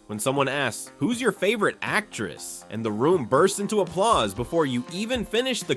When someone asks, "Who's your favorite actress?" and the room bursts into applause before you even finish the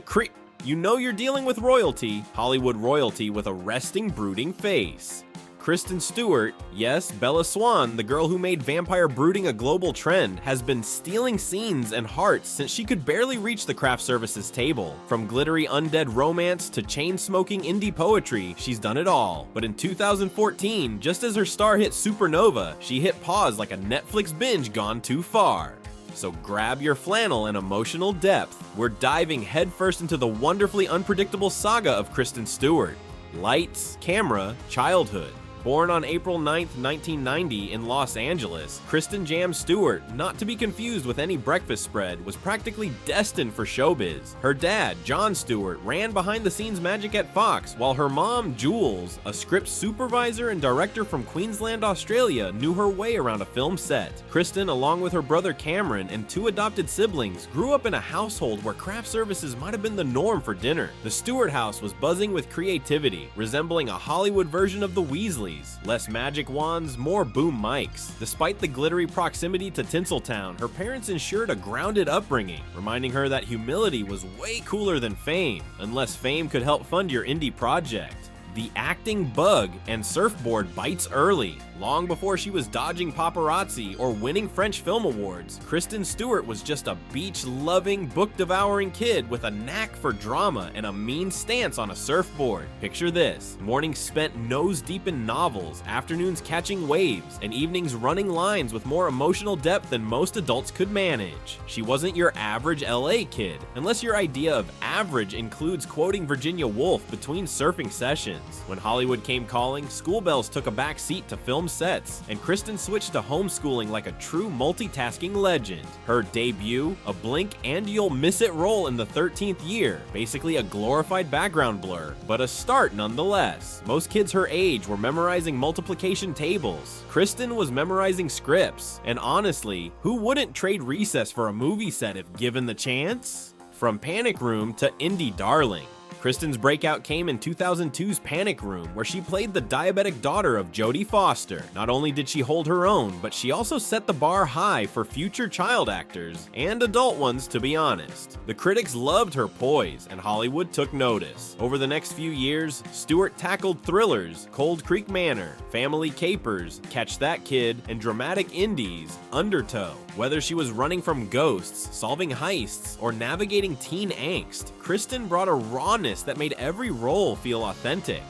you know you're dealing with royalty, Hollywood royalty with a resting, brooding face. Kristen Stewart, yes, Bella Swan, the girl who made vampire brooding a global trend, has been stealing scenes and hearts since she could barely reach the craft services table. From glittery undead romance to chain-smoking indie poetry, she's done it all. But in 2014, just as her star hit supernova, she hit pause like a Netflix binge gone too far. So grab your flannel and emotional depth. We're diving headfirst into the wonderfully unpredictable saga of Kristen Stewart. Lights, camera, childhood. Born on April 9th, 1990 in Los Angeles, Kristen Jam Stewart, not to be confused with any breakfast spread, was practically destined for showbiz. Her dad, Jon Stewart, ran behind-the-scenes magic at Fox, while her mom, Jules, a script supervisor and director from Queensland, Australia, knew her way around a film set. Kristen, along with her brother Cameron and 2 adopted siblings, grew up in a household where craft services might have been the norm for dinner. The Stewart house was buzzing with creativity, resembling a Hollywood version of the Weasleys. Less magic wands, more boom mics. Despite the glittery proximity to Tinseltown, her parents ensured a grounded upbringing, reminding her that humility was way cooler than fame, unless fame could help fund your indie project. The acting bug and surfboard bites early. Long before she was dodging paparazzi or winning French film awards, Kristen Stewart was just a beach-loving, book-devouring kid with a knack for drama and a mean stance on a surfboard. Picture this: mornings spent nose-deep in novels, afternoons catching waves, and evenings running lines with more emotional depth than most adults could manage. She wasn't your average LA kid, unless your idea of average includes quoting Virginia Woolf between surfing sessions. When Hollywood came calling, school bells took a back seat to film sets, and Kristen switched to homeschooling like a true multitasking legend. Her debut, a blink and you'll miss it role in the 13th year, basically a glorified background blur, but a start nonetheless. Most kids her age were memorizing multiplication tables. Kristen was memorizing scripts, and honestly, who wouldn't trade recess for a movie set if given the chance? From Panic Room to Indie Darling. Kristen's breakout came in 2002's Panic Room, where she played the diabetic daughter of Jodie Foster. Not only did she hold her own, but she also set the bar high for future child actors, and adult ones to be honest. The critics loved her poise, and Hollywood took notice. Over the next few years, Stewart tackled thrillers, Cold Creek Manor, family capers, Catch That Kid, and dramatic indies, Undertow. Whether she was running from ghosts, solving heists, or navigating teen angst, Kristen brought a rawness that made every role feel authentic.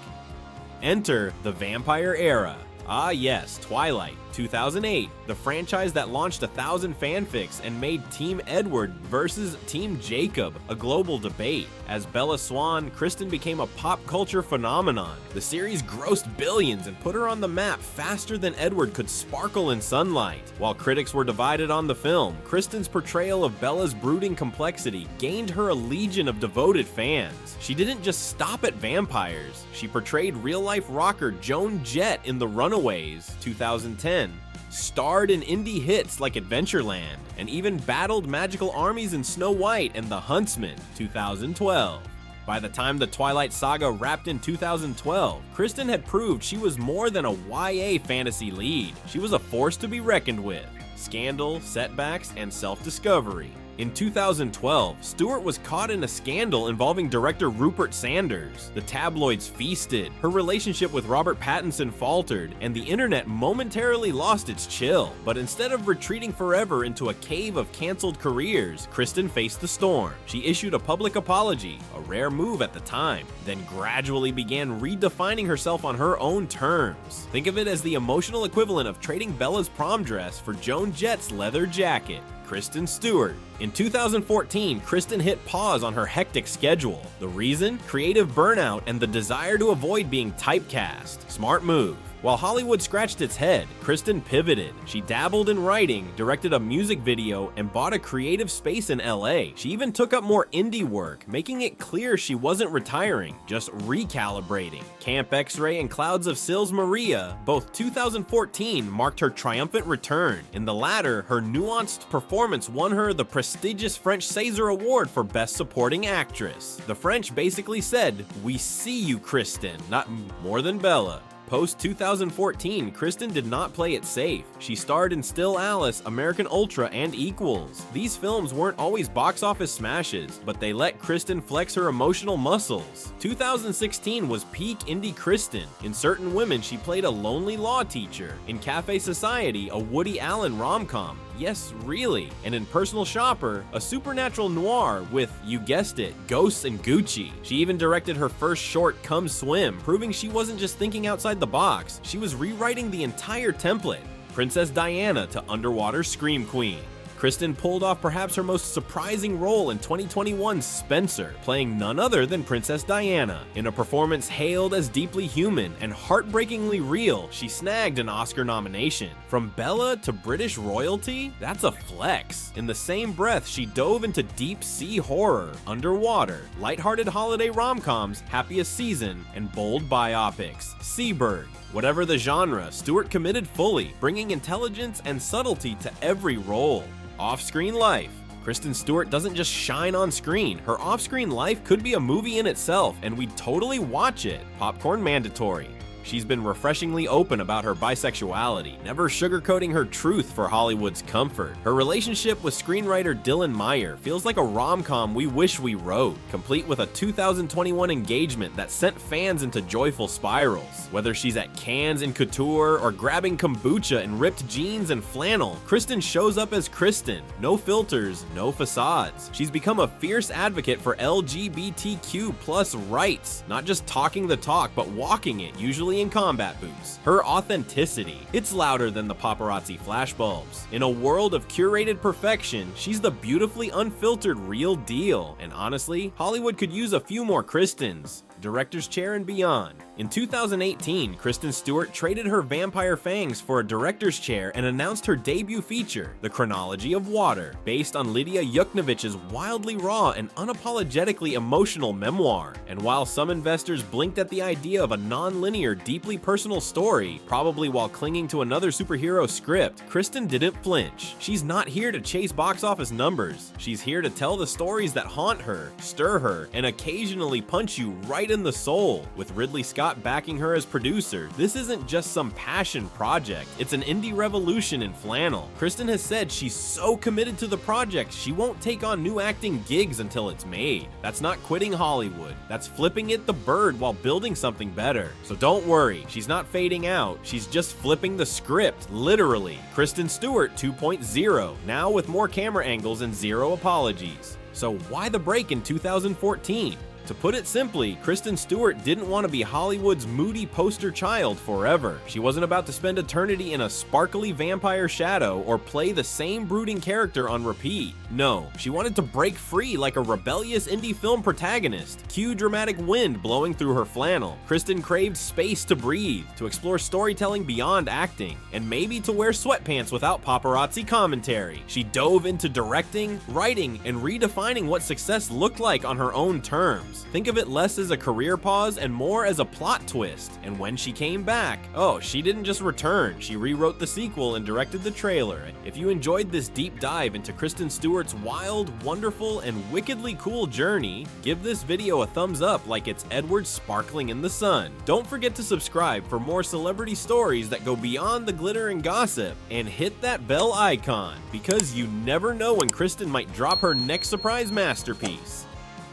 Enter the vampire era. Ah yes, Twilight, 2008, the franchise that launched 1,000 fanfics and made Team Edward versus Team Jacob a global debate. As Bella Swan, Kristen became a pop culture phenomenon. The series grossed billions and put her on the map faster than Edward could sparkle in sunlight. While critics were divided on the film, Kristen's portrayal of Bella's brooding complexity gained her a legion of devoted fans. She didn't just stop at vampires. She portrayed real-life rocker Joan Jett in The Runaways, 2010, starred in indie hits like Adventureland, and even battled magical armies in Snow White and The Huntsman, 2012. By the time the Twilight saga wrapped in 2012, Kristen had proved she was more than a YA fantasy lead. She was a force to be reckoned with. Scandal, setbacks, and self-discovery. In 2012, Stewart was caught in a scandal involving director Rupert Sanders. The tabloids feasted, her relationship with Robert Pattinson faltered, and the internet momentarily lost its chill. But instead of retreating forever into a cave of canceled careers, Kristen faced the storm. She issued a public apology, a rare move at the time, then gradually began redefining herself on her own terms. Think of it as the emotional equivalent of trading Bella's prom dress for Joan Jett's leather jacket. Kristen Stewart. In 2014, Kristen hit pause on her hectic schedule. The reason? Creative burnout and the desire to avoid being typecast. Smart move. While Hollywood scratched its head, Kristen pivoted. She dabbled in writing, directed a music video, and bought a creative space in LA. She even took up more indie work, making it clear she wasn't retiring, just recalibrating. Camp X-Ray and Clouds of Sils Maria, both 2014, marked her triumphant return. In the latter, her nuanced performance won her the prestigious French César Award for Best Supporting Actress. The French basically said, "We see you, Kristen," not more than Bella. Post-2014, Kristen did not play it safe. She starred in Still Alice, American Ultra, and Equals. These films weren't always box office smashes, but they let Kristen flex her emotional muscles. 2016 was peak indie Kristen. In Certain Women, she played a lonely law teacher. In Cafe Society, a Woody Allen rom-com. Yes, really. And in Personal Shopper, a supernatural noir with, you guessed it, ghosts and Gucci. She even directed her first short, Come Swim, proving she wasn't just thinking outside the box, she was rewriting the entire template. Princess Diana to underwater scream queen. Kristen pulled off perhaps her most surprising role in 2021's Spencer, playing none other than Princess Diana. In a performance hailed as deeply human and heartbreakingly real, she snagged an Oscar nomination. From Bella to British royalty? That's a flex. In the same breath, she dove into deep sea horror, underwater, lighthearted holiday rom-coms, Happiest Season, and bold biopics. Seabird. Whatever the genre, Stewart committed fully, bringing intelligence and subtlety to every role. Off-screen life. Kristen Stewart doesn't just shine on screen. Her off-screen life could be a movie in itself, and we'd totally watch it. Popcorn mandatory. She's been refreshingly open about her bisexuality, never sugarcoating her truth for Hollywood's comfort. Her relationship with screenwriter Dylan Meyer feels like a rom-com we wish we wrote, complete with a 2021 engagement that sent fans into joyful spirals. Whether she's at Cannes in couture or grabbing kombucha in ripped jeans and flannel, Kristen shows up as Kristen. No filters, no facades. She's become a fierce advocate for LGBTQ+ rights, not just talking the talk, but walking it, usually in combat boots. Her authenticity, it's louder than the paparazzi flashbulbs. In a world of curated perfection, she's the beautifully unfiltered real deal. And honestly, Hollywood could use a few more Kristens. Director's chair and beyond. In 2018, Kristen Stewart traded her vampire fangs for a director's chair and announced her debut feature, The Chronology of Water, based on Lydia Yuknovich's wildly raw and unapologetically emotional memoir. And while some investors blinked at the idea of a non-linear, deeply personal story, probably while clinging to another superhero script, Kristen didn't flinch. She's not here to chase box office numbers. She's here to tell the stories that haunt her, stir her, and occasionally punch you right in the soul. With Ridley Scott backing her as producer, this isn't just some passion project, it's an indie revolution in flannel. Kristen has said she's so committed to the project she won't take on new acting gigs until it's made. That's not quitting Hollywood, that's flipping it the bird while building something better. So don't worry, she's not fading out, she's just flipping the script, literally. Kristen Stewart 2.0, now with more camera angles and zero apologies. So why the break in 2014? To put it simply, Kristen Stewart didn't want to be Hollywood's moody poster child forever. She wasn't about to spend eternity in a sparkly vampire shadow or play the same brooding character on repeat. No, she wanted to break free like a rebellious indie film protagonist. Cue dramatic wind blowing through her flannel. Kristen craved space to breathe, to explore storytelling beyond acting, and maybe to wear sweatpants without paparazzi commentary. She dove into directing, writing, and redefining what success looked like on her own terms. Think of it less as a career pause and more as a plot twist. And when she came back, oh, she didn't just return, she rewrote the sequel and directed the trailer. If you enjoyed this deep dive into Kristen Stewart's wild, wonderful, and wickedly cool journey, give this video a thumbs up like it's Edward sparkling in the sun. Don't forget to subscribe for more celebrity stories that go beyond the glitter and gossip, and hit that bell icon, because you never know when Kristen might drop her next surprise masterpiece.